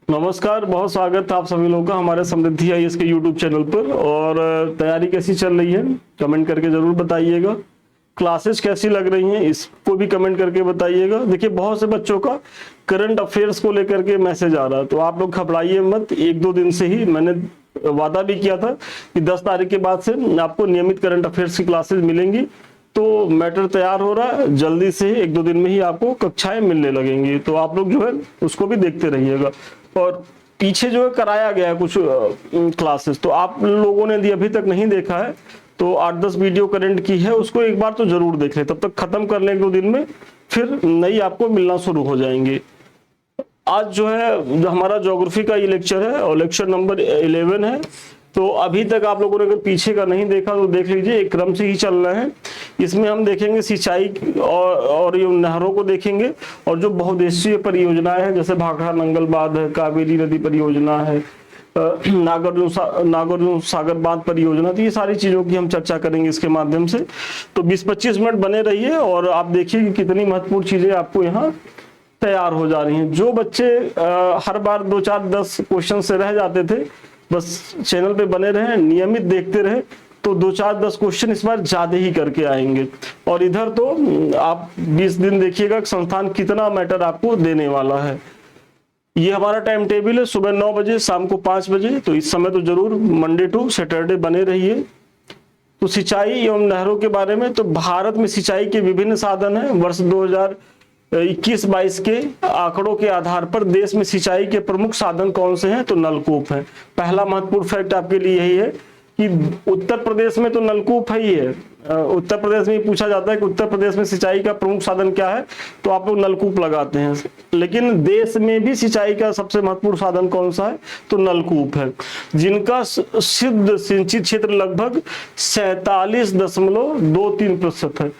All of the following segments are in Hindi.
नमस्कार, बहुत स्वागत है आप सभी लोगों का हमारे समृद्धि आईएएस के यूट्यूब चैनल पर। और तैयारी कैसी चल रही है कमेंट करके जरूर बताइएगा। क्लासेस कैसी लग रही हैं इसको भी कमेंट करके बताइएगा। देखिए, बहुत से बच्चों का करंट अफेयर्स को लेकर के मैसेज आ रहा है, तो आप लोग घबराइए मत। एक दो दिन से ही मैंने वादा भी किया था कि 10 तारीख के बाद से आपको नियमित करंट अफेयर्स की क्लासेस मिलेंगी। तो मैटर तैयार हो रहा है, जल्दी से एक दो दिन में ही आपको कक्षाएं मिलने लगेंगी, तो आप लोग जो है उसको भी देखते रहिएगा। और पीछे जो है कराया गया है कुछ क्लासेस, तो आप लोगों ने यदि अभी तक नहीं देखा है तो 8-10 वीडियो करंट की है, उसको एक बार तो जरूर देख ले। तब तक खत्म कर लें एक दो दिन में, फिर नई आपको मिलना शुरू हो जाएंगे। आज जो है हमारा ज्योग्राफी का ये लेक्चर है और लेक्चर नंबर 11 है। तो अभी तक आप लोगों ने अगर पीछे का नहीं देखा तो देख लीजिए, एक क्रम से ही चल रहे हैं। इसमें हम देखेंगे सिंचाई और ये नहरों को देखेंगे, और जो बहुउद्देशीय परियोजनाएं हैं जैसे भाखड़ा नंगल बांध है, कावेरी नदी परियोजना है, नागार्जुन सागर बांध परियोजना, तो ये सारी चीजों की हम चर्चा करेंगे इसके माध्यम से। तो 20-25 मिनट बने रहिए और आप देखिए कि कितनी महत्वपूर्ण चीजें आपको यहाँ तैयार हो जा रही हैं। जो बच्चे हर बार 2-4-10 क्वेश्चन से रह जाते थे, बस चैनल पे बने रहे, नियमित देखते रहे, तो 2-4-10 क्वेश्चन इस बार ज्यादा ही करके आएंगे। और इधर तो आप 20 दिन देखिएगा कि संस्थान कितना मैटर आपको देने वाला है। ये हमारा टाइम टेबल है, सुबह 9 बजे, शाम को 5 बजे। तो इस समय तो जरूर मंडे टू सैटरडे बने रहिए। तो सिंचाई एवं नहरों के बारे में, तो भारत में सिंचाई के विभिन्न साधन हैं। वर्ष 2021-22 के आंकड़ों के आधार पर देश में सिंचाई के प्रमुख साधन कौन से हैं? तो नलकूप है। पहला महत्वपूर्ण फैक्ट आपके लिए यही है कि उत्तर प्रदेश में तो नलकूप है ही है। उत्तर प्रदेश में पूछा जाता है कि उत्तर प्रदेश में सिंचाई का प्रमुख साधन क्या है, तो आप लोग नलकूप लगाते हैं। लेकिन देश में भी सिंचाई का सबसे महत्वपूर्ण साधन कौन सा है? तो नलकूप है, जिनका सिद्ध सिंचित क्षेत्र लगभग 47.23% है।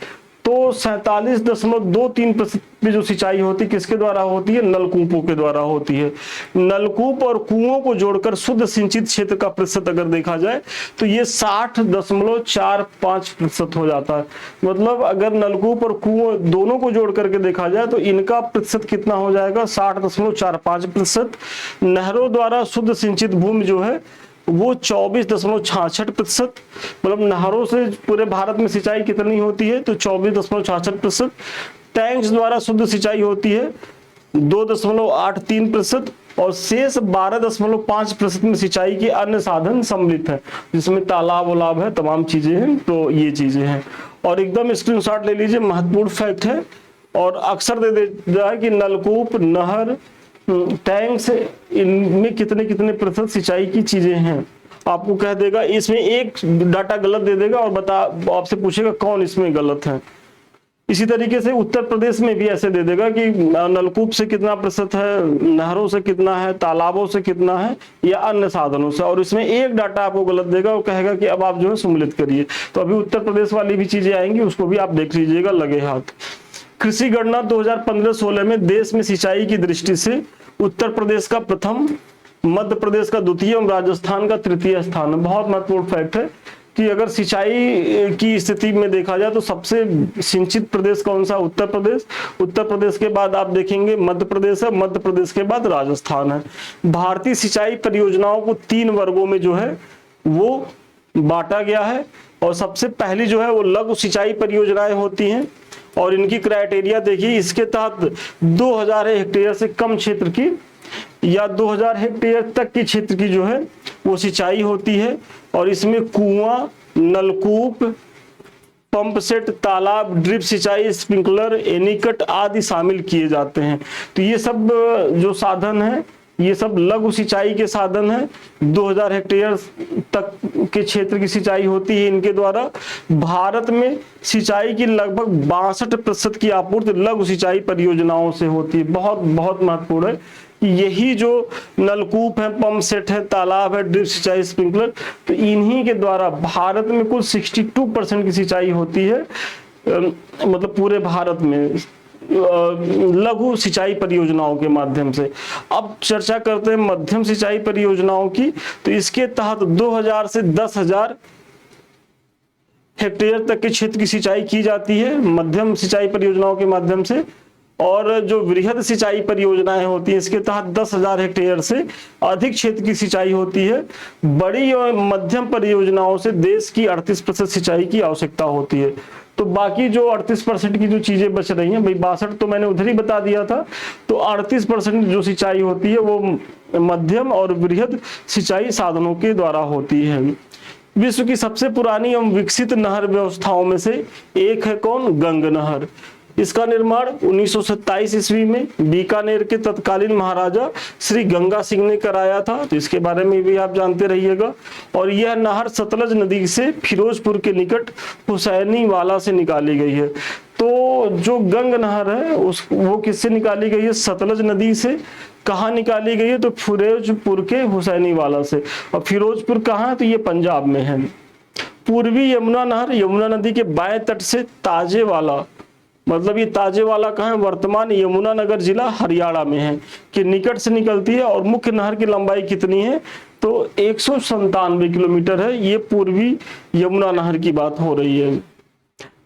तो 47.23% में जो सिंचाई होती है किसके द्वारा होती है? नलकूपों के द्वारा होती है। नलकूप और कुओं को जोड़कर शुद्ध सिंचित क्षेत्र का प्रतिशत अगर देखा जाए तो ये 60.45% हो जाता है। मतलब अगर नलकूप और कुओं दोनों को जोड़ करके देखा जाए तो इनका प्रतिशत कितना हो जाएगा? 60.45%। नहरों द्वारा शुद्ध सिंचित भूमि जो है वो 24.66%। मतलब नहरों से पूरे भारत में सिंचाई कितनी होती है? तो 24.66%। टैंक्स द्वारा शुद्ध सिंचाई होती है 2.83%, और शेष 12.5% में सिंचाई के अन्य साधन सम्मिलित हैं, जिसमें तालाब उलाब है, तमाम चीजें हैं। तो ये चीजें हैं, और एकदम स्क्रीनशॉट ले लीजिए, महत्वपूर्ण फैक्ट है। और अक्सर दे देता है कि नलकूप, नहर, टैंक्स, इनमें कितने कितने प्रतिशत सिंचाई की चीजें हैं, आपको कह देगा। इसमें एक डाटा गलत दे देगा और आपसे पूछेगा कौन इसमें गलत है। इसी तरीके से उत्तर प्रदेश में भी ऐसे दे देगा कि नलकूप से कितना प्रतिशत है, नहरों से कितना है, तालाबों से कितना है, या अन्य साधनों से। और इसमें एक डाटा आपको गलत देगा, वो कहेगा कि अब आप जो है सम्मिलित करिए। तो अभी उत्तर प्रदेश वाली भी चीजें आएंगी, उसको भी आप देख लीजिएगा लगे हाथ। कृषि गणना 2015-16 में देश में सिंचाई की दृष्टि से उत्तर प्रदेश का प्रथम, मध्य प्रदेश का द्वितीय और राजस्थान का तृतीय स्थान है। बहुत महत्वपूर्ण फैक्ट है कि अगर सिंचाई की स्थिति में देखा जाए तो सबसे सिंचित प्रदेश कौन सा? उत्तर प्रदेश। उत्तर प्रदेश के बाद आप देखेंगे मध्य प्रदेश है, मध्य प्रदेश के बाद राजस्थान है। भारतीय सिंचाई परियोजनाओं को 3 वर्गों में जो है वो बांटा गया है, और सबसे पहली जो है वो लघु सिंचाई परियोजनाएं होती हैं। और इनकी क्राइटेरिया देखिए, इसके तहत 2000 हेक्टेयर से कम क्षेत्र की या 2000 हेक्टेयर तक के क्षेत्र की जो है वो सिंचाई होती है। और इसमें कुआं, नलकूप, पंप सेट, तालाब, ड्रिप सिंचाई, स्प्रिंकलर, एनीकट आदि शामिल किए जाते हैं। तो ये सब जो साधन है ये सब लघु सिंचाई के साधन है। 2000 हेक्टेयर तक के क्षेत्र की सिंचाई होती है इनके द्वारा। भारत में सिंचाई की लगभग 62% की आपूर्ति लघु सिंचाई परियोजनाओं से होती है। बहुत बहुत महत्वपूर्ण है कि यही जो नलकूप है, पंप सेट है, तालाब है, ड्रिप सिंचाई, स्प्रिंकलर, तो इन्हीं के द्वारा भारत में कुल 62% की सिंचाई होती है। मतलब पूरे भारत में लघु सिंचाई परियोजनाओं के माध्यम से। अब चर्चा करते हैं मध्यम सिंचाई परियोजनाओं की। तो इसके तहत 2000 से 10,000 हेक्टेयर तक के क्षेत्र की सिंचाई की जाती है मध्यम सिंचाई परियोजनाओं के माध्यम से। और जो वृहद सिंचाई परियोजनाएं होती हैं इसके तहत 10,000 हेक्टेयर से अधिक क्षेत्र की सिंचाई होती है। बड़ी और मध्यम परियोजनाओं से देश की 38% सिंचाई की आवश्यकता होती है। तो बाकी जो 38% की जो चीजें बच रही हैं, भाई 62 तो मैंने उधर ही बता दिया था, तो 38% जो सिंचाई होती है वो मध्यम और वृहद सिंचाई साधनों के द्वारा होती है। विश्व की सबसे पुरानी एवं विकसित नहर व्यवस्थाओं में से एक है कौन? गंग नहर। इसका निर्माण 1927 ईस्वी में बीकानेर के तत्कालीन महाराजा श्री गंगा सिंह ने कराया था, तो इसके बारे में भी आप जानते रहिएगा। और यह नहर सतलज नदी से फिरोजपुर के निकट हुसैनी वाला से निकाली गई है। तो जो गंग नहर है वो किससे निकाली गई है? सतलज नदी से। कहाँ निकाली गई है? तो फिरोजपुर के हुसैनी वाला से। और फिरोजपुर कहाँ है? तो ये पंजाब में है। पूर्वी यमुना नहर यमुना नदी के बाएं तट से ताजेवाला, मतलब ये ताजेवाला कहाँ है? वर्तमान यमुनानगर जिला हरियाणा में है, कि निकट से निकलती है। और मुख्य नहर की लंबाई कितनी है? तो 197 किलोमीटर है। ये पूर्वी यमुना नहर की बात हो रही है।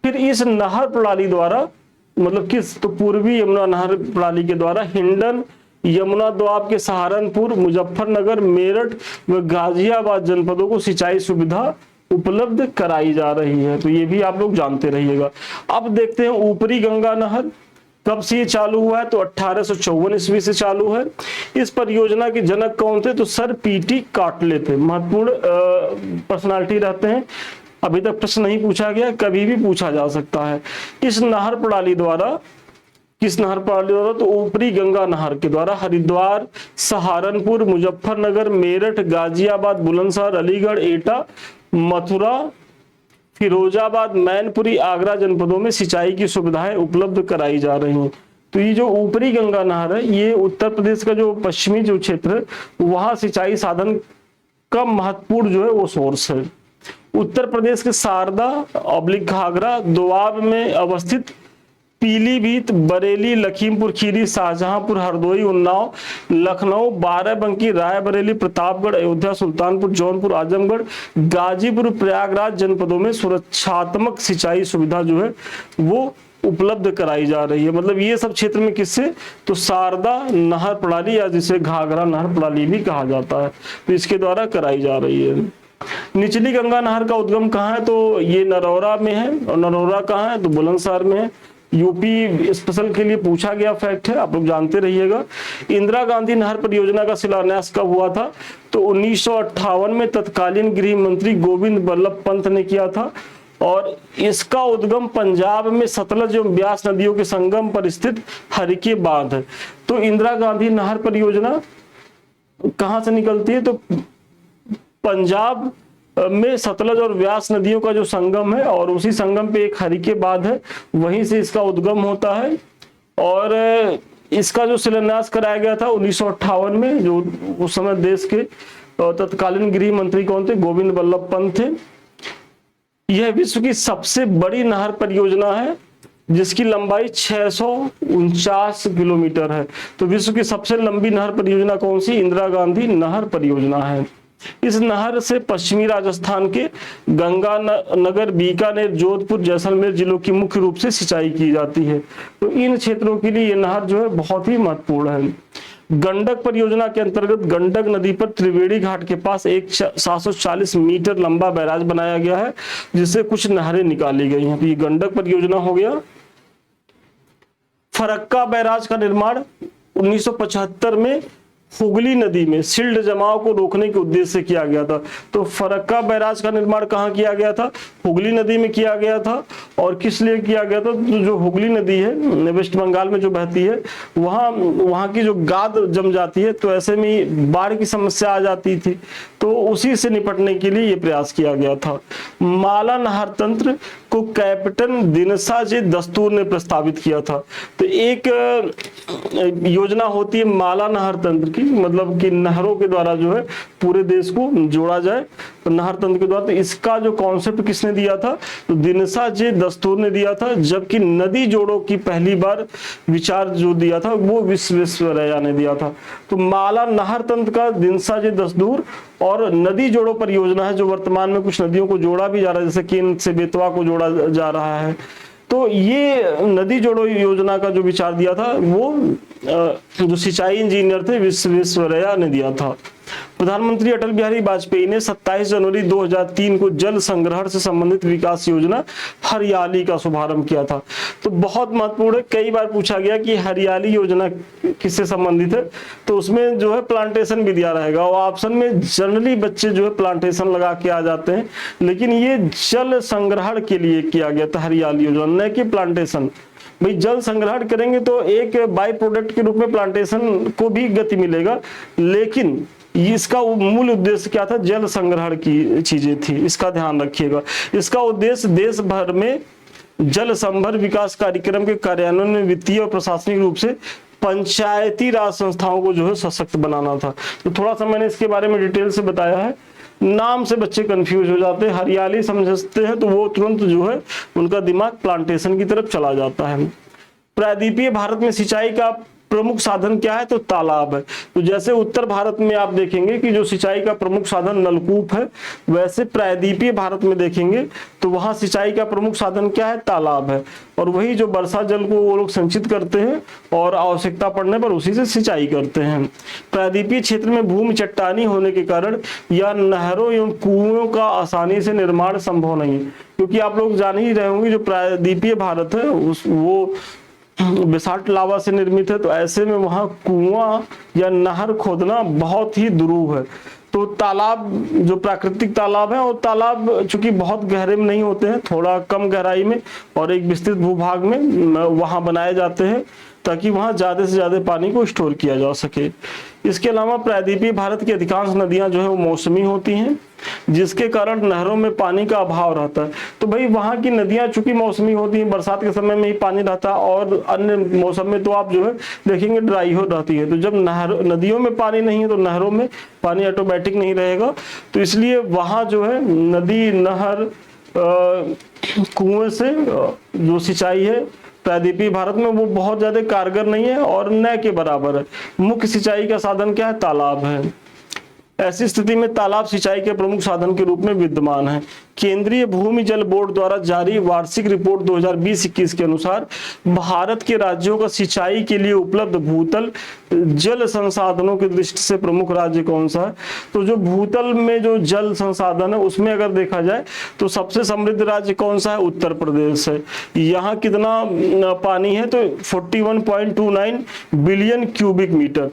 फिर इस नहर प्रणाली द्वारा, मतलब किस? तो पूर्वी यमुना नहर प्रणाली के द्वारा हिंडन, यमुना दोआब के सहारनपुर, मुजफ्फरनगर, मेरठ व गाजियाबाद जनपदों को सिंचाई सुविधा उपलब्ध कराई जा रही है। तो ये भी आप लोग जानते रहिएगा। अब देखते हैं ऊपरी गंगा नहर कब से ये चालू हुआ है? तो 1854 ईस्वी से चालू है। इस परियोजना के जनक कौन थे? तो सर पीटी काटले थे। महत्वपूर्ण पर्सनालिटी रहते हैं। अभी तक प्रश्न नहीं पूछा गया, कभी भी पूछा जा सकता है। इस नहर प्रणाली द्वारा, किस नहर प्रणाली द्वारा? तो ऊपरी गंगा नहर के द्वारा हरिद्वार, सहारनपुर, मुजफ्फरनगर, मेरठ, गाजियाबाद, बुलंदशहर, अलीगढ़, एटा, मथुरा, फिरोजाबाद, मैनपुरी, आगरा जनपदों में सिंचाई की सुविधाएं उपलब्ध कराई जा रही हैं। तो ये जो ऊपरी गंगा नहर है, ये उत्तर प्रदेश का जो पश्चिमी जो क्षेत्र है वहां सिंचाई साधन का महत्वपूर्ण जो है वो सोर्स है। उत्तर प्रदेश के शारदा ऑब्लिक घाघरा दोआब में अवस्थित पीलीभीत, बरेली, लखीमपुर खीरी, शाहजहांपुर, हरदोई, उन्नाव, लखनऊ, बाराबंकी, रायबरेली, प्रतापगढ़, अयोध्या, सुल्तानपुर, जौनपुर, आजमगढ़, गाजीपुर, प्रयागराज जनपदों में सुरक्षात्मक सिंचाई सुविधा जो है वो उपलब्ध कराई जा रही है। मतलब ये सब क्षेत्र में किससे? तो शारदा नहर प्रणाली, या जिसे घाघरा नहर प्रणाली भी कहा जाता है, तो इसके द्वारा कराई जा रही है। निचली गंगा नहर का उद्गम कहाँ है? तो ये नरौरा में है। और नरौरा कहाँ है? तो बुलंदशहर में है। यूपी स्पेशल के लिए पूछा गया फैक्ट है, आप लोग जानते रहिएगा। इंदिरा गांधी नहर परियोजना का शिलान्यास कब हुआ था? तो 1958 में तत्कालीन गृह मंत्री गोविंद बल्लभ पंत ने किया था। और इसका उद्गम पंजाब में सतलज एवं ब्यास नदियों के संगम पर स्थित हरिके बांध है। तो इंदिरा गांधी नहर परियोजना कहाँ से निकलती है? तो पंजाब में सतलज और व्यास नदियों का जो संगम है, और उसी संगम पे एक हरिके बांध है, वहीं से इसका उद्गम होता है। और इसका जो शिलान्यास कराया गया था 1958 में, जो उस समय देश के तत्कालीन गृह मंत्री कौन थे? गोविंद बल्लभ पंत थे। यह विश्व की सबसे बड़ी नहर परियोजना है जिसकी लंबाई 649 किलोमीटर है। तो विश्व की सबसे लंबी नहर परियोजना कौन सी? इंदिरा गांधी नहर परियोजना है। इस नहर से पश्चिमी राजस्थान के गंगानगर, बीकानेर, जोधपुर, जैसलमेर जिलों की मुख्य रूप से सिंचाई की जाती है। तो इन क्षेत्रों के लिए यह नहर जो है बहुत ही महत्वपूर्ण है। गंडक परियोजना के अंतर्गत गंडक नदी पर त्रिवेणी घाट के पास एक 740 मीटर लंबा बैराज बनाया गया है, जिससे कुछ नहरें निकाली गई हैं। तो ये गंडक परियोजना हो गया। फरक्का बैराज का निर्माण 1975 में हुगली नदी में सिल्ट जमाव को रोकने के उद्देश्य से किया गया था। तो फरक्का बैराज का निर्माण कहाँ किया गया था? हुगली नदी में किया गया था। और किस लिए किया गया था? तो जो हुगली नदी है वेस्ट बंगाल में जो बहती है, वहाँ की जो गाद जम जाती है, तो ऐसे में बाढ़ की समस्या आ जाती थी। तो उसी से निपटने के लिए ये प्रयास किया गया था। माला नहर तंत्र को कैप्टन दिनसाजी दस्तूर ने प्रस्तावित किया था। तो एक योजना होती है माला नहर तंत्र की, मतलब कि नहरों के द्वारा जो है पूरे देश को जोड़ा जाए, तो नहर तंत्र के द्वारा। तो इसका जो कॉन्सेप्ट किसने दिया था? तो दिनसाजी दस्तूर ने दिया था। जबकि नदी जोड़ों की पहली बार विचार जो दिया था वो विश्वेश्वरैया ने दिया था। तो माला नहर तंत्र का दिनसाजी दस्तूर, और नदी जोड़ो परियोजना है जो वर्तमान में कुछ नदियों को जोड़ा भी जा रहा है, जैसे केन से बेतवा को जोड़ा जा रहा है। तो ये नदी जोड़ो योजना का जो विचार दिया था वो जो सिंचाई इंजीनियर थे विश्वेश्वरैया ने दिया था। प्रधानमंत्री अटल बिहारी वाजपेयी ने 27 जनवरी 2003 को जल संग्रहण से संबंधित विकास योजना हरियाली का शुभारंभ किया था। तो बहुत महत्वपूर्ण है, कई बार पूछा गया कि हरियाली योजना किससे संबंधित है, तो उसमें जो है प्लांटेशन भी दिया रहेगा और ऑप्शन में जनरली बच्चे जो है प्लांटेशन लगा के आ जाते हैं, लेकिन ये जल संग्रहण के लिए किया गया था हरियाली योजना, न कि प्लांटेशन। भाई जल संग्रहण करेंगे तो एक बाई प्रोडक्ट के रूप में प्लांटेशन को भी गति मिलेगा, लेकिन इसका मूल उद्देश्य क्या था, जल संग्रहण की चीजें थी, इसका ध्यान रखिएगा। इसका उद्देश्य देश भर में जल संभर विकास कार्यक्रम के कार्यान्वयन में वित्तीय और प्रशासनिक रूप से पंचायती राज संस्थाओं को जो है सशक्त बनाना था। तो थोड़ा सा मैंने इसके बारे में डिटेल से बताया है, नाम से बच्चे कंफ्यूज हो जाते हैं, हरियाली समझते हैं तो वो तुरंत जो है उनका दिमाग प्लांटेशन की तरफ चला जाता है। प्रायद्वीपीय भारत में सिंचाई का प्रमुख साधन क्या है, तो तालाब है। तो जैसे उत्तर भारत में आप देखेंगे कि जो सिंचाई का प्रमुख साधन नलकूप है, वैसे प्रायद्वीपीय भारत में देखेंगे तो वहां सिंचाई का प्रमुख साधन क्या है, तालाब है। और वही जो वर्षा जल को वो लोग संचित करते हैं और आवश्यकता पड़ने पर उसी से सिंचाई करते हैं। प्रायद्वीपीय क्षेत्र में भूमि चट्टानी होने के कारण या नहरों एवं कुओं का आसानी से निर्माण संभव नहीं है, क्योंकि आप लोग जान ही रहे होंगे जो प्रायद्वीपीय भारत है वो बेसाल्ट लावा से निर्मित है, तो ऐसे में वहां कुआं या नहर खोदना बहुत ही दुरूह है। तो तालाब जो प्राकृतिक तालाब है, और तालाब चूंकि बहुत गहरे में नहीं होते हैं, थोड़ा कम गहराई में और एक विस्तृत भूभाग में वहां बनाए जाते हैं ताकि वहां ज्यादा से ज्यादा पानी को स्टोर किया जा सके। इसके अलावा प्रायद्वीपीय भारत की अधिकांश नदियां जो है वो मौसमी होती हैं, जिसके कारण नहरों में पानी का अभाव रहता है। तो भाई वहां की नदियां चूंकि मौसमी होती हैं, बरसात के समय में ही पानी रहता है और अन्य मौसम में तो आप जो है देखेंगे ड्राई हो रहती है। तो जब नदियों में पानी नहीं है तो नहरों में पानी ऑटोमेटिक नहीं रहेगा, तो इसलिए वहां जो है नदी नहर कुएं से जो सिंचाई है प्रायद्वीपीय भारत में वो बहुत ज्यादा कारगर नहीं है और न के बराबर है। मुख्य सिंचाई का साधन क्या है, तालाब है। ऐसी स्थिति में तालाब सिंचाई के प्रमुख साधन के रूप में विद्यमान है। केंद्रीय भूमि जल बोर्ड द्वारा जारी वार्षिक रिपोर्ट 2020-21 के अनुसार भारत के राज्यों का सिंचाई के लिए उपलब्ध भूतल जल संसाधनों की दृष्टि से प्रमुख राज्य कौन सा है, तो जो भूतल में जो जल संसाधन है उसमें अगर देखा जाए तो सबसे समृद्ध राज्य कौन सा है, उत्तर प्रदेश है। यहाँ कितना पानी है, तो 41.29 बिलियन क्यूबिक मीटर।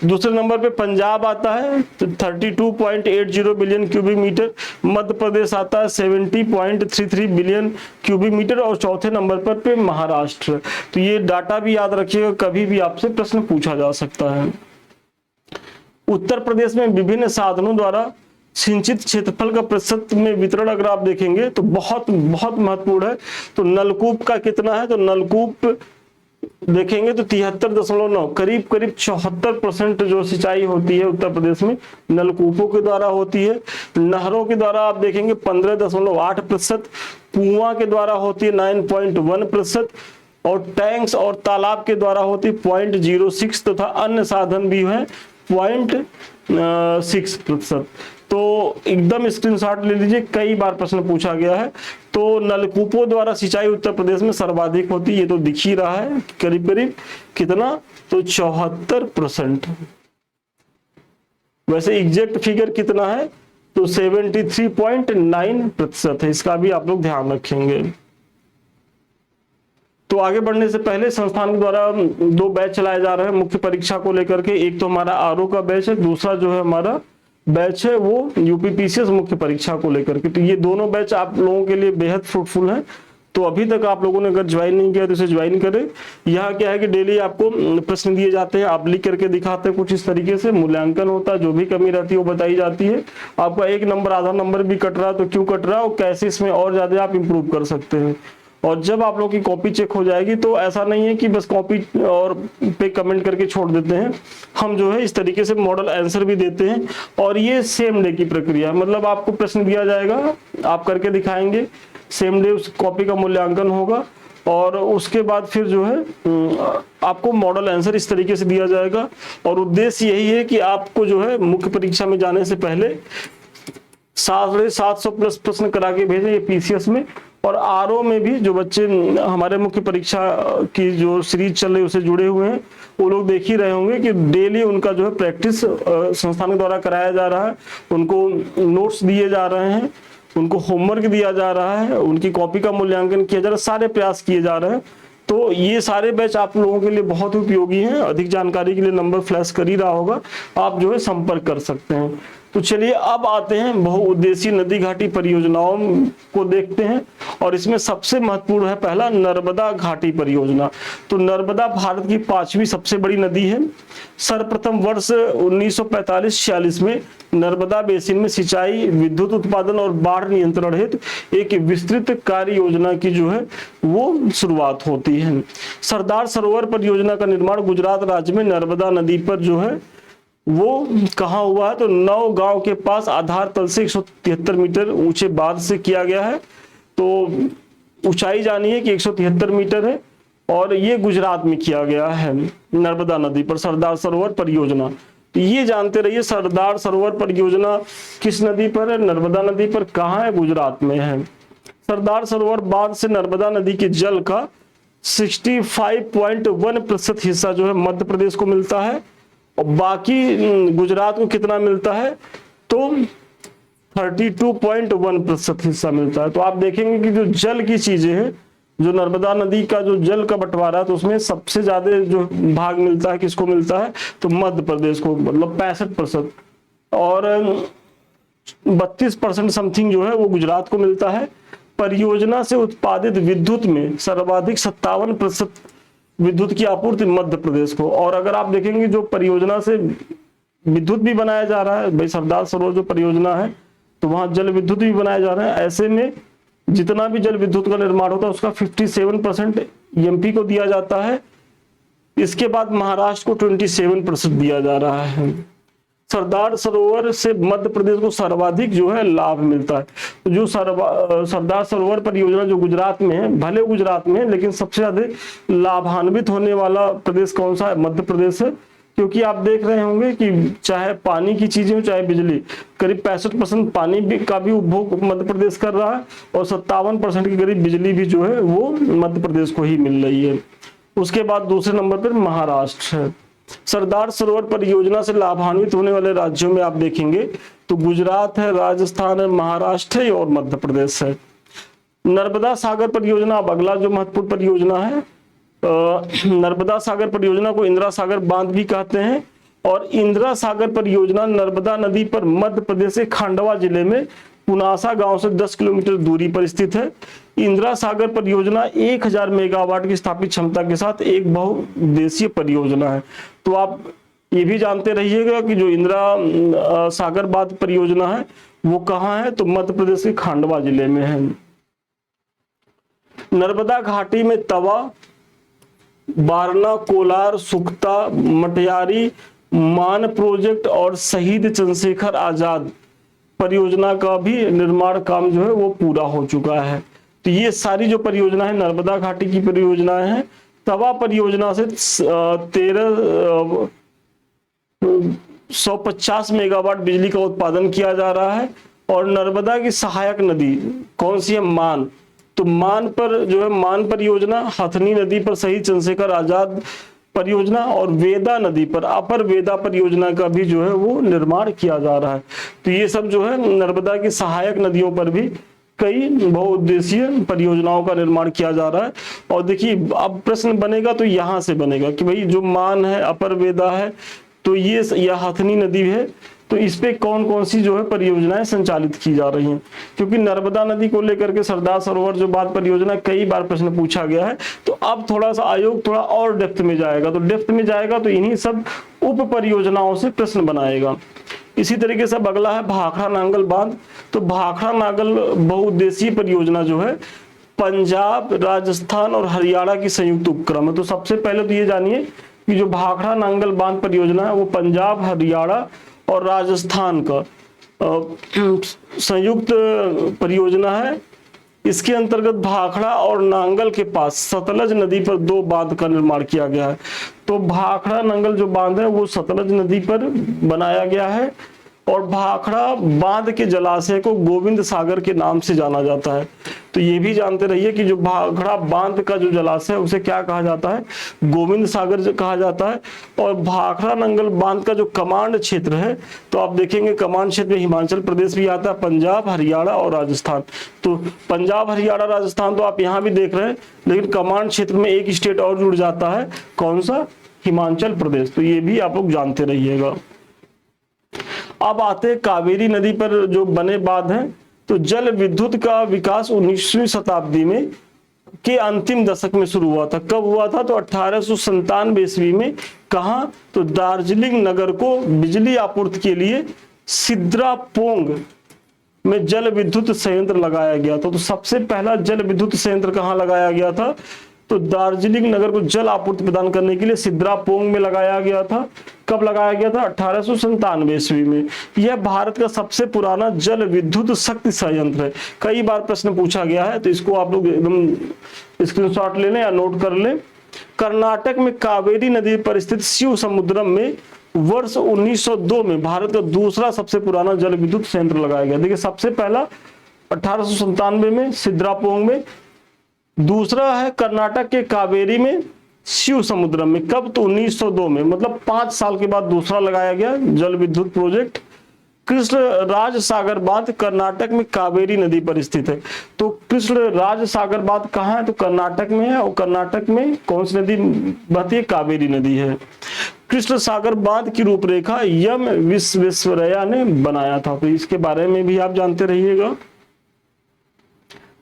दूसरे नंबर पे पंजाब आता है तो 32.80 billion cubic metre. Madhya Pradesh आता है 70.33 बिलियन क्यूबिक मीटर और चौथे नंबर पे महाराष्ट्र। तो ये डाटा भी याद रखिएगा, कभी भी आपसे प्रश्न पूछा जा सकता है। उत्तर प्रदेश में विभिन्न साधनों द्वारा सिंचित क्षेत्रफल का प्रतिशत में वितरण अगर आप देखेंगे तो बहुत बहुत महत्वपूर्ण है। तो नलकूप का कितना है, तो नलकूप देखेंगे तो 73.9 करीब 74% जो सिंचाई होती है उत्तर प्रदेश में नलकूपों के द्वारा होती है। नहरों के द्वारा आप देखेंगे 15.8%, कुआं के द्वारा होती है 9.1% और टैंक्स और तालाब के द्वारा होती है 0.06 तथा अन्य साधन भी है 0.6%। तो एकदम स्क्रीनशॉट ले लीजिए, कई बार प्रश्न पूछा गया है। तो नलकूपों द्वारा सिंचाई उत्तर प्रदेश में सर्वाधिक होती है, ये तो दिख ही रहा है, करीब करीब कितना, तो 74%। वैसे एग्जैक्ट फिगर कितना है, तो 73.9% है, इसका भी आप लोग ध्यान रखेंगे। तो आगे बढ़ने से पहले संस्थान के द्वारा 2 बैच चलाए जा रहे हैं मुख्य परीक्षा को लेकर के। एक तो हमारा आरओ का बैच है, दूसरा जो है हमारा बैच है वो यूपीपीसीएस मुख्य परीक्षा को लेकर के। तो ये दोनों बैच आप लोगों के लिए बेहद फ्रूटफुल है। तो अभी तक आप लोगों ने अगर ज्वाइन नहीं किया तो इसे ज्वाइन करें। यहाँ क्या है कि डेली आपको प्रश्न दिए जाते हैं, आप लिख करके दिखाते हैं, कुछ इस तरीके से मूल्यांकन होता है, जो भी कमी रहती है वो बताई जाती है। आपका 1 नंबर आधा नंबर भी कट रहा है तो क्यों कट रहा है और कैसे इसमें और ज्यादा आप इंप्रूव कर सकते हैं। और जब आप लोग की कॉपी चेक हो जाएगी तो ऐसा नहीं है कि बस कॉपी और पे कमेंट करके छोड़ देते हैं, हम जो है इस तरीके से मॉडल आंसर भी देते हैं। और ये सेम डे की प्रक्रिया है, मतलब आपको प्रश्न दिया जाएगा, आप करके दिखाएंगे, सेम डे उस कॉपी का मूल्यांकन होगा और उसके बाद फिर जो है आपको मॉडल आंसर इस तरीके से दिया जाएगा। और उद्देश्य यही है कि आपको जो है मुख्य परीक्षा में जाने से पहले 750 प्लस प्रश्न करा के भेजें ये पीसीएस में, और आरओ में भी जो बच्चे हमारे मुख्य परीक्षा की जो सीरीज चल रही है उससे जुड़े हुए हैं, वो लोग देख ही रहे होंगे कि डेली उनका जो है प्रैक्टिस संस्थान के द्वारा कराया जा रहा है, उनको नोट्स दिए जा रहे हैं, उनको होमवर्क दिया जा रहा है, उनकी कॉपी का मूल्यांकन किया जा रहा है, सारे प्रयास किए जा रहे हैं। तो ये सारे बैच आप लोगों के लिए बहुत उपयोगी हैं। अधिक जानकारी के लिए नंबर फ्लैश कर ही रहा होगा, आप जो है संपर्क कर सकते हैं। तो चलिए अब आते हैं बहुउद्देशीय नदी घाटी परियोजनाओं को देखते हैं, और इसमें सबसे महत्वपूर्ण है पहला नर्मदा घाटी परियोजना। तो नर्मदा भारत की 5वीं सबसे बड़ी नदी है। सर्वप्रथम वर्ष 1945-46 में नर्मदा बेसिन में सिंचाई, विद्युत उत्पादन और बाढ़ नियंत्रण हेतु एक विस्तृत कार्य योजना की जो है वो शुरुआत होती है। सरदार सरोवर परियोजना का निर्माण गुजरात राज्य में नर्मदा नदी पर जो है वो कहाँ हुआ है, तो नौगांव के पास आधार तल से 173 मीटर ऊंचे बांध से किया गया है। तो ऊंचाई जानिए कि 173 मीटर है, और ये गुजरात में किया गया है नर्मदा नदी पर सरदार सरोवर परियोजना। तो ये जानते रहिए सरदार सरोवर परियोजना किस नदी पर है, नर्मदा नदी पर। कहाँ है, गुजरात में है। सरदार सरोवर बांध से नर्मदा नदी के जल का 65.1% हिस्सा जो है मध्य प्रदेश को मिलता है, और बाकी गुजरात को कितना मिलता है, तो 32.1% हिस्सा मिलता है। तो आप देखेंगे कि जो जल की चीजें हैं, जो नर्मदा नदी का जो जल का बंटवारा है, तो उसमें सबसे ज्यादा जो भाग मिलता है किसको मिलता है, तो मध्य प्रदेश को, मतलब 65%, और 32% समथिंग जो है वो गुजरात को मिलता है। परियोजना से उत्पादित विद्युत में सर्वाधिक 57% विद्युत की आपूर्ति मध्य प्रदेश को। और अगर आप देखेंगे जो परियोजना से विद्युत भी बनाया जा रहा है, भाई सरदार सरोवर जो परियोजना है, तो वहां जल विद्युत भी बनाया जा रहा है। ऐसे में जितना भी जल विद्युत का निर्माण होता है उसका 57% एमपी को दिया जाता है। इसके बाद महाराष्ट्र को 27% दिया जा रहा है। सरदार सरोवर से मध्य प्रदेश को सर्वाधिक जो है लाभ मिलता है। तो जो सरदार सरोवर परियोजना जो गुजरात में है, भले गुजरात में है, लेकिन सबसे ज्यादा लाभान्वित होने वाला प्रदेश कौन सा है, मध्य प्रदेश है। क्योंकि आप देख रहे होंगे कि चाहे पानी की चीजें हो चाहे बिजली, करीब 65% पानी का भी उपभोग मध्य प्रदेश कर रहा है, और 57% के करीब बिजली भी जो है वो मध्य प्रदेश को ही मिल रही है। उसके बाद दूसरे नंबर पर महाराष्ट्र है। सरदार सरोवर परियोजना से लाभान्वित होने वाले राज्यों में आप देखेंगे तो गुजरात है, राजस्थान है, महाराष्ट्र है और मध्य प्रदेश है। नर्मदा सागर परियोजना अब अगला जो महत्वपूर्ण परियोजना है। नर्मदा सागर परियोजना को इंदिरा सागर बांध भी कहते हैं, और इंदिरा सागर परियोजना नर्मदा नदी पर मध्य प्रदेश के खांडवा जिले में पुनासा गांव से 10 किलोमीटर दूरी पर स्थित है। इंदिरा सागर परियोजना 1000 मेगावाट की स्थापित क्षमता के साथ एक बहुउद्देशीय परियोजना है। तो आप ये भी जानते रहिएगा कि जो इंदिरा सागर बांध परियोजना है वो कहाँ है, तो मध्य प्रदेश के खांडवा जिले में है। नर्मदा घाटी में तवा, बारना, कोलार, सुख्ता, मटियारी, मान प्रोजेक्ट और शहीद चंद्रशेखर आजाद परियोजना का भी निर्माण काम जो है वो पूरा हो चुका है। तो ये सारी जो परियोजना है नर्मदा घाटी की परियोजनाएं हैं। तवा परियोजना से 1350 मेगावाट बिजली का उत्पादन किया जा रहा है। और नर्मदा की सहायक नदी कौन सी है, मान। तो मान पर जो है मान परियोजना, हथनी नदी पर शहीद चंद्रशेखर आजाद परियोजना, और वेदा नदी पर अपर वेदा परियोजना का भी जो है वो निर्माण किया जा रहा है। तो ये सब जो है नर्मदा की सहायक नदियों पर भी कई बहुउद्देशीय परियोजनाओं का निर्माण किया जा रहा है। और देखिए अब प्रश्न बनेगा तो यहाँ से बनेगा कि भाई जो मान है, अपर वेदा है, तो ये यह हथनी नदी है, तो इस पे कौन कौन सी जो है परियोजनाएं संचालित की जा रही हैं। क्योंकि नर्मदा नदी को लेकर के सरदार सरोवर जो बांध परियोजना कई बार प्रश्न पूछा गया है। तो अब थोड़ा सा आयोग थोड़ा और डेप्थ में जाएगा, तो डेप्थ में जाएगा तो इन्हीं सब उप परियोजनाओं से प्रश्न बनाएगा। इसी तरीके से अगला है भाखड़ा नांगल बांध। तो भाखड़ा नांगल बहुउद्देशीय परियोजना जो है पंजाब, राजस्थान और हरियाणा की संयुक्त उपक्रम है। तो सबसे पहले तो ये जानिए कि जो भाखड़ा नांगल बांध परियोजना है वो पंजाब, हरियाणा और राजस्थान का संयुक्त परियोजना है। इसके अंतर्गत भाखड़ा और नांगल के पास सतलज नदी पर 2 बांध का निर्माण किया गया है। तो भाखड़ा नांगल जो बांध है वो सतलज नदी पर बनाया गया है, और भाखड़ा बांध के जलाशय को गोविंद सागर के नाम से जाना जाता है। तो ये भी जानते रहिए कि जो भाखड़ा बांध का जो जलाशय है उसे क्या कहा जाता है, गोविंद सागर कहा जाता है। और भाखड़ा नंगल बांध का जो कमांड क्षेत्र है, तो आप देखेंगे कमांड क्षेत्र में हिमाचल प्रदेश भी आता है, पंजाब, हरियाणा और राजस्थान। तो पंजाब, हरियाणा, राजस्थान तो आप यहाँ भी देख रहे हैं, लेकिन कमांड क्षेत्र में एक स्टेट और जुड़ जाता है, कौन सा, हिमाचल प्रदेश। तो ये भी आप लोग जानते रहिएगा। अब आते हैं कावेरी नदी पर जो बने बांध हैं। तो जल विद्युत का विकास 19वीं शताब्दी में के अंतिम दशक में शुरू हुआ था। कब हुआ था, तो 1897 ईस्वी में। कहाँ, तो दार्जिलिंग नगर को बिजली आपूर्ति के लिए सिद्रापोंग में जल विद्युत संयंत्र लगाया गया था। तो सबसे पहला जल विद्युत संयंत्र कहाँ लगाया गया था, तो दार्जिलिंग नगर को जल आपूर्ति प्रदान करने के लिए सिद्रापोंग में लगाया गया था। कब लगाया गया था, 1897 ईस्वी में। यह भारत का सबसे पुराना जल विद्युत शक्ति संयंत्र है। कई बार प्रश्न पूछा गया है, तो इसको आप लोग एकदम स्क्रीनशॉट ले लें या नोट कर लें। कर्नाटक में कावेरी नदी पर स्थित शिव समुद्रम में वर्ष 1902 में भारत का दूसरा सबसे पुराना जल विद्युत संयंत्र लगाया गया। देखिए, सबसे पहला 1897 में सिद्रापोंग में, दूसरा है कर्नाटक के कावेरी में शिव समुद्रम में। कब, तो 1902 में, मतलब 5 साल के बाद दूसरा लगाया गया जल विद्युत प्रोजेक्ट। कृष्ण राज सागर बांध कर्नाटक में कावेरी नदी पर स्थित है। तो कृष्ण राज सागर बांध कहाँ है, तो कर्नाटक में है। और कर्नाटक में कौन सी नदी बहती है, कावेरी नदी है। कृष्ण सागर बांध की रूपरेखा यम विश्वेश्वरैया ने बनाया था। तो इसके बारे में भी आप जानते रहिएगा।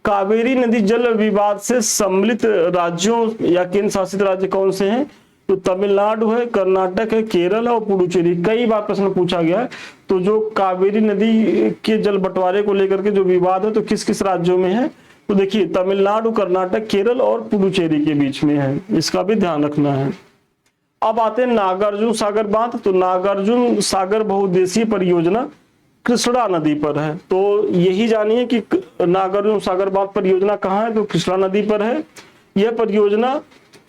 कावेरी नदी जल विवाद से सम्मिलित राज्यों या केंद्र शासित राज्य कौन से हैं, तो तमिलनाडु है, कर्नाटक है, केरल है और पुडुचेरी। कई बार प्रश्न पूछा गया है। तो जो कावेरी नदी के जल बंटवारे को लेकर के जो विवाद है, तो किस किस राज्यों में है, तो देखिए तमिलनाडु, कर्नाटक, केरल और पुडुचेरी के बीच में है। इसका भी ध्यान रखना है। अब आते हैं नागार्जुन सागर बांध। तो नागार्जुन सागर बहुउद्देशीय परियोजना कृष्णा नदी पर है। तो यही जानिए कि नागार्जुन सागर बांध परियोजना कहाँ है, तो कृष्णा नदी पर है। यह परियोजना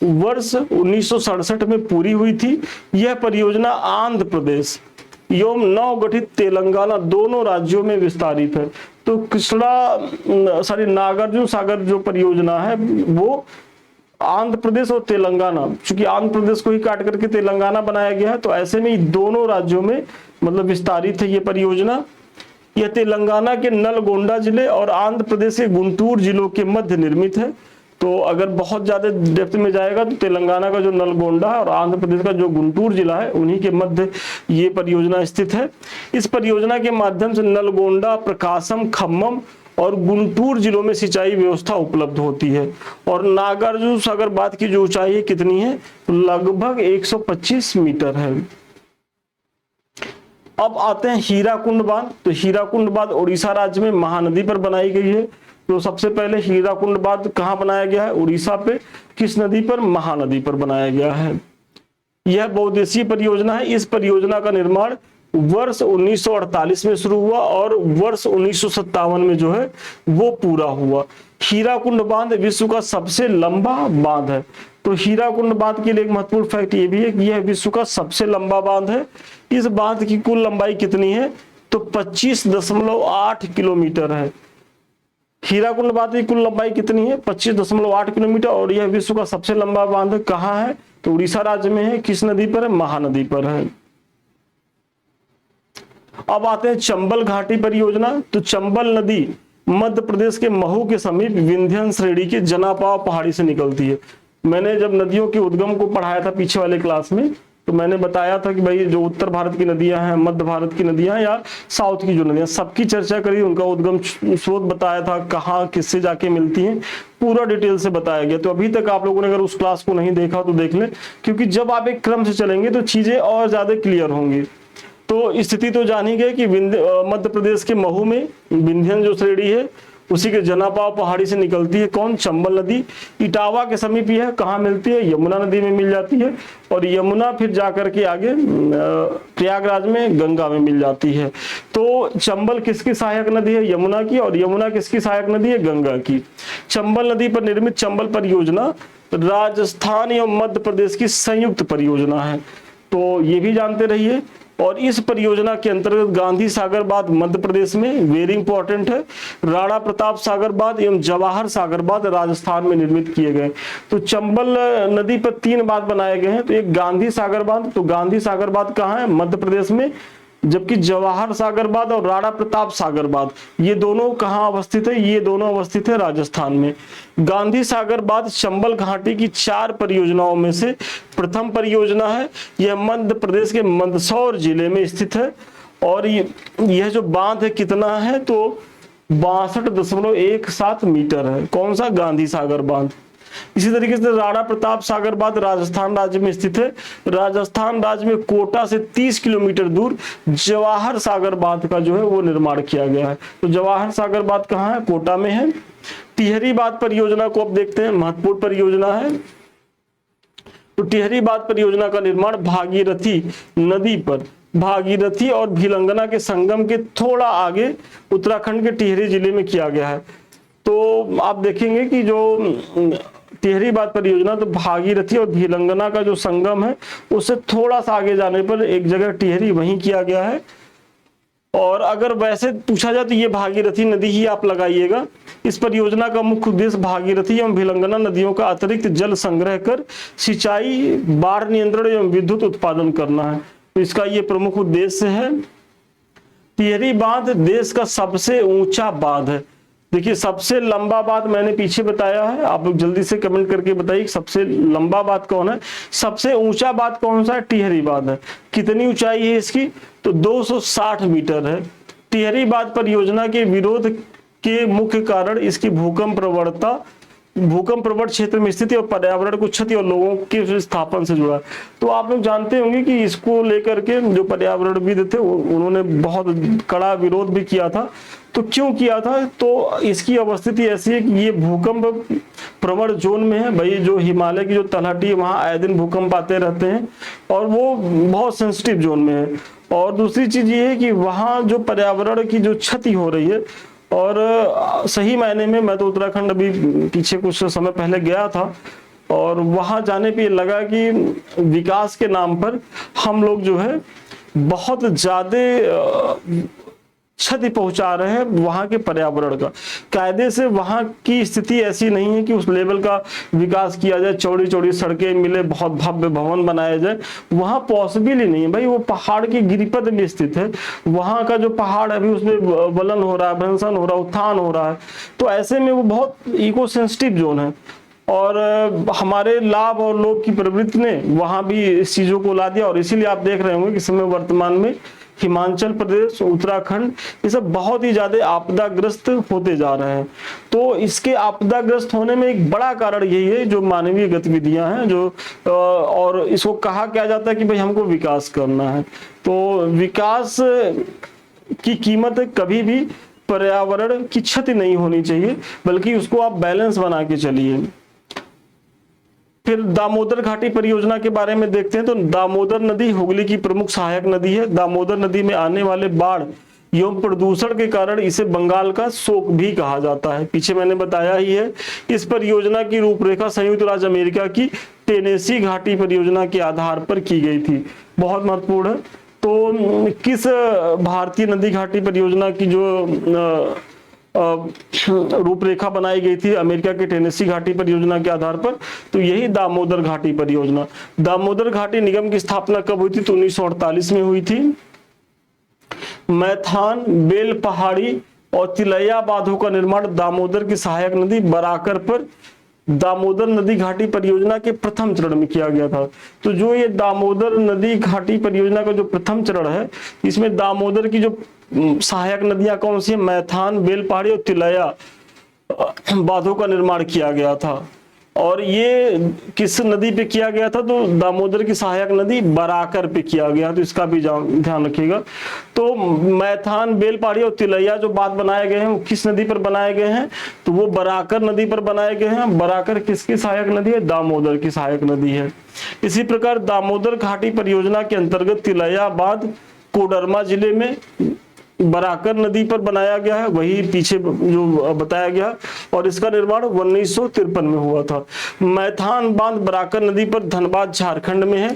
वर्ष 1967 में पूरी हुई थी। यह परियोजना आंध्र प्रदेश एवं नवगठित तेलंगाना दोनों राज्यों में विस्तारित है। तो नागार्जुन सागर जो परियोजना है वो आंध्र प्रदेश और तेलंगाना, चूंकि आंध्र प्रदेश को ही काट करके तेलंगाना बनाया गया है, तो ऐसे में दोनों राज्यों में मतलब विस्तारित है ये परियोजना। यह तेलंगाना के नलगोंडा जिले और आंध्र प्रदेश के गुंटूर जिलों के मध्य निर्मित है। तो अगर बहुत ज्यादा डेप्थ में जाएगा तो तेलंगाना का जो नलगोंडा है और आंध्र प्रदेश का जो गुंटूर जिला है, उन्हीं के मध्य ये परियोजना स्थित है। इस परियोजना के माध्यम से नलगोंडा, प्रकाशम, खम्मम और गुंटूर जिलों में सिंचाई व्यवस्था उपलब्ध होती है। और नागार्जुन सागर बांध की जो ऊंचाई है कितनी है, तो लगभग 125 मीटर है। अब आते हैं हीराकुंड बांध। तो हीराकुंड बांध उड़ीसा राज्य में महानदी पर बनाई गई है। तो सबसे पहले हीराकुंड बांध कहाँ बनाया गया है, उड़ीसा पे। किस नदी पर, महानदी पर बनाया गया है। यह बहुउद्देशीय परियोजना है। इस परियोजना का निर्माण वर्ष 1948 में शुरू हुआ और वर्ष 1957 में जो है वो पूरा हुआ। हीराकुंड बांध विश्व का सबसे लंबा बांध है। तो हीराकुंड बांध के लिए एक महत्वपूर्ण फैक्ट ये भी है कि यह विश्व का सबसे लंबा बांध है। इस बांध की कुल लंबाई कितनी है, तो 25.8 किलोमीटर है। हीराकुंड बांध की कुल लंबाई कितनी है, 25.8 किलोमीटर। और यह विश्व का सबसे लंबा बांध कहाँ है, तो उड़ीसा राज्य में है। किस नदी पर है, महानदी पर है। अब आते हैं चंबल घाटी परियोजना। तो चंबल नदी मध्य प्रदेश के महू के समीप विंध्य श्रेणी के जनापाव पहाड़ी से निकलती है। मैंने जब नदियों के उद्गम को पढ़ाया था पीछे वाले क्लास में, तो मैंने बताया था कि भाई जो उत्तर भारत की नदियां हैं, मध्य भारत की नदियां या साउथ की जो नदियां, सबकी चर्चा करी, उनका उद्गम स्रोत बताया था, कहाँ किससे जाके मिलती हैं, पूरा डिटेल से बताया गया। तो अभी तक आप लोगों ने अगर उस क्लास को नहीं देखा तो देख लें, क्योंकि जब आप एक क्रम से चलेंगे तो चीजें और ज्यादा क्लियर होंगी। तो स्थिति तो जान ही गए कि मध्य प्रदेश के महू में विंध्यन जो श्रेणी है उसी के जनापाव पहाड़ी से निकलती है कौन, चंबल नदी। इटावा के समीप यह कहाँ मिलती है, यमुना नदी में मिल जाती है। और यमुना फिर जाकर के आगे प्रयागराज में गंगा में मिल जाती है। तो चंबल किसकी सहायक नदी है, यमुना की। और यमुना किसकी सहायक नदी है, गंगा की। चंबल नदी पर निर्मित चंबल परियोजना राजस्थान एवं मध्य प्रदेश की संयुक्त परियोजना है। तो ये भी जानते रहिए। और इस परियोजना के अंतर्गत गांधी सागर बांध मध्य प्रदेश में वेरी इंपॉर्टेंट है, राणा प्रताप सागर बांध एवं जवाहर सागर बांध राजस्थान में निर्मित किए गए। तो चंबल नदी पर 3 बांध बनाए गए हैं। तो एक गांधी सागर बांध, तो गांधी सागर बांध कहाँ है? मध्य प्रदेश में, जबकि जवाहर सागर बांध और राणा प्रताप सागर बांध ये दोनों कहाँ अवस्थित है? ये दोनों अवस्थित है राजस्थान में। गांधी सागर बांध चंबल घाटी की 4 परियोजनाओं में से प्रथम परियोजना है। यह मध्य प्रदेश के मंदसौर जिले में स्थित है और यह जो बांध है कितना है? तो 62.17 मीटर है। कौन सा? गांधी सागर बांध। इसी तरीके से राणा प्रताप सागर बांध राजस्थान राज्य में स्थित है। राजस्थान राज्य में कोटा से 30 किलोमीटर दूर जवाहर सागर बांध का जो है वो निर्माण किया गया है। तो जवाहर सागर बांध कहाँ है? कोटा में है। टिहरी बांध परियोजना को अब देखते हैं, महत्वपूर्ण परियोजना है। तो टिहरी बांध परियोजना का निर्माण भागीरथी नदी पर, भागीरथी और भिलंगना के संगम के थोड़ा आगे उत्तराखंड के टिहरी जिले में किया गया है। तो आप देखेंगे कि जो टिहरी बांध परियोजना, तो भागीरथी और भिलंगना का जो संगम है उससे थोड़ा सा आगे जाने पर एक जगह टिहरी वहीं किया गया है। और अगर वैसे पूछा जाए तो ये भागीरथी नदी ही आप लगाइएगा। इस परियोजना का मुख्य उद्देश्य भागीरथी एवं भिलंगना नदियों का अतिरिक्त जल संग्रह कर सिंचाई, बाढ़ नियंत्रण एवं विद्युत उत्पादन करना है। तो इसका ये प्रमुख उद्देश्य है। टिहरी बांध देश का सबसे ऊंचा बांध है। देखिए, सबसे लंबा बांध मैंने पीछे बताया है, आप लोग जल्दी से कमेंट करके बताइए सबसे लंबा बांध कौन है। सबसे ऊंचा बांध कौन सा है? टिहरी बांध है। कितनी ऊंचाई है इसकी? तो 260 मीटर है। टिहरी बांध परियोजना के विरोध के मुख्य कारण इसकी भूकंप प्रवणता, भूकंप प्रवण क्षेत्र में स्थिति और पर्यावरण को क्षति और लोगों के विस्थापन से जुड़ा। तो आप लोग जानते होंगे कि इसको लेकर के जो पर्यावरणविद थे उन्होंने बहुत कड़ा विरोध भी किया था। तो क्यों किया था? तो इसकी अवस्थिति ऐसी है कि ये भूकंप प्रवण जोन में है। भाई जो हिमालय की जो तलहटी है वहां आए दिन भूकंप आते रहते हैं और वो बहुत सेंसिटिव जोन में है। और दूसरी चीज ये है कि वहां जो पर्यावरण की जो क्षति हो रही है, और सही मायने में मैं तो उत्तराखंड अभी पीछे कुछ समय पहले गया था और वहां जाने पे लगा कि विकास के नाम पर हम लोग जो है बहुत ज्यादा क्षति पहुंचा रहे हैं वहां के पर्यावरण का। कायदे से वहां की स्थिति ऐसी नहीं है कि उस लेवल का विकास किया जाए, चौड़ी चौड़ी सड़कें मिले, बहुत भव्य भवन बनाया जाए, वहां पॉसिबल ही नहीं है। भाई वो पहाड़ की गिरिपद में स्थित है, वहां का जो पहाड़ है अभी उसमें वलन हो रहा है, भ्रंशन हो रहा है, उत्थान हो रहा है। तो ऐसे में वो बहुत इको सेंसिटिव जोन है और हमारे लाभ और लोभ की प्रवृत्ति ने वहां भी इस चीजों को ला दिया। और इसीलिए आप देख रहे होंगे कि समय वर्तमान में हिमाचल प्रदेश, उत्तराखंड, ये सब बहुत ही ज्यादा आपदाग्रस्त होते जा रहे हैं। तो इसके आपदाग्रस्त होने में एक बड़ा कारण यही है जो मानवीय गतिविधियां हैं, जो और इसको कहा क्या जाता है कि भाई हमको विकास करना है। तो विकास की कीमत कभी भी पर्यावरण की क्षति नहीं होनी चाहिए, बल्कि उसको आप बैलेंस बना के चलिए। फिर दामोदर घाटी परियोजना के बारे में देखते हैं। तो दामोदर नदी हुगली की प्रमुख सहायक नदी है। दामोदर नदी में आने वाले बाढ़ एवं प्रदूषण के कारण इसे बंगाल का शोक भी कहा जाता है। पीछे मैंने बताया ही है। इस परियोजना की रूपरेखा संयुक्त राज्य अमेरिका की टेनेसी घाटी परियोजना के आधार पर की गई थी। बहुत महत्वपूर्ण है। तो किस भारतीय नदी घाटी परियोजना की जो रूपरेखा बनाई गई थी अमेरिका के टेनेसी घाटी परियोजना के आधार पर? तो यही दामोदर घाटी परियोजना। दामोदर घाटी निगम की स्थापना कब हुई थी? तो 1948 में हुई थी। मैथान, बेल पहाड़ी और तिलैया बांधों का निर्माण दामोदर की सहायक नदी बराकर पर दामोदर नदी घाटी परियोजना के प्रथम चरण में किया गया था। तो जो ये दामोदर नदी घाटी परियोजना का जो प्रथम चरण है, इसमें दामोदर की जो सहायक नदियां कौन सी है? मैथान, बेल पहाड़ी और तिलैया बांधों का निर्माण किया गया था। और ये किस नदी पे किया गया था? तो दामोदर की सहायक नदी बराकर पे किया गया। तो इसका भी ध्यान रखिएगा। तो मैथान, बेल पहाड़ी और तिलैया जो बांध बनाए गए हैं वो किस नदी पर बनाए गए हैं? तो वो बराकर नदी पर बनाए गए हैं। बराकर किसकी सहायक नदी है? दामोदर की सहायक नदी है। इसी प्रकार दामोदर घाटी परियोजना के अंतर्गत तिलैया बांध कोडरमा जिले में बराकर नदी पर बनाया गया है, वही पीछे जो बताया गया, और इसका निर्माण 1953 में हुआ था। मैथान बांध बराकर नदी पर धनबाद झारखंड में है।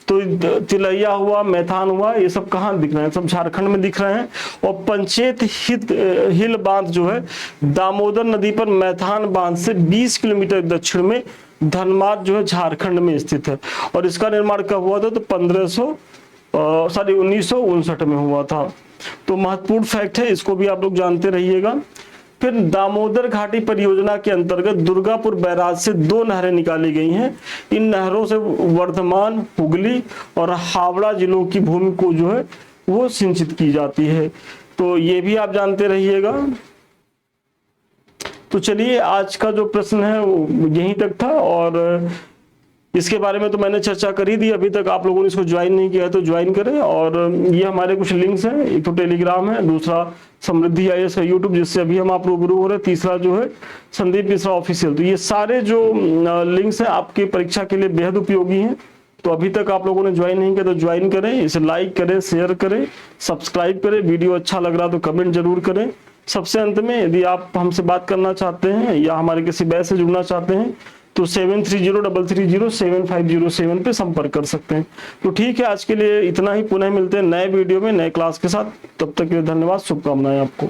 तो तिलैया हुआ, मैथान हुआ, ये सब कहाँ दिख रहे हैं? सब झारखंड में दिख रहे हैं। और पंचेत हिल बांध जो है दामोदर नदी पर मैथान बांध से 20 किलोमीटर दक्षिण में धनबाद जो है झारखंड में स्थित है। और इसका निर्माण कब हुआ था? तो 1959 में हुआ था। तो महत्वपूर्ण फैक्ट है, इसको भी आप लोग जानते रहिएगा। फिर दामोदर घाटी परियोजना के अंतर्गत दुर्गापुर बैराज से 2 नहरें निकाली गई हैं। इन नहरों से वर्धमान, हुगली और हावड़ा जिलों की भूमि को जो है वो सिंचित की जाती है। तो ये भी आप जानते रहिएगा। तो चलिए, आज का जो प्रश्न है वो यहीं तक था, और इसके बारे में तो मैंने चर्चा कर ही दी। अभी तक आप लोगों ने इसको ज्वाइन नहीं किया है तो ज्वाइन करें। और ये हमारे कुछ लिंक्स हैं, एक तो टेलीग्राम है, दूसरा समृद्धि IAS का यूट्यूब जिससे अभी हम आप रूबरू हो रहे हैं, तीसरा जो है संदीप मिश्रा ऑफिशियल। तो ये सारे जो लिंक्स हैं आपकी परीक्षा के लिए बेहद उपयोगी हैं। तो अभी तक आप लोगों ने ज्वाइन नहीं किया तो ज्वाइन करें, इसे लाइक करें, शेयर करें, सब्सक्राइब करें। वीडियो अच्छा लग रहा तो कमेंट जरूर करें। सबसे अंत में, यदि आप हमसे बात करना चाहते हैं या हमारे किसी बैच से जुड़ना चाहते हैं तो 7303307507 पे संपर्क कर सकते हैं। तो ठीक है, आज के लिए इतना ही। पुनः मिलते हैं नए वीडियो में नए क्लास के साथ। तब तक के लिए धन्यवाद, शुभकामनाएं आपको।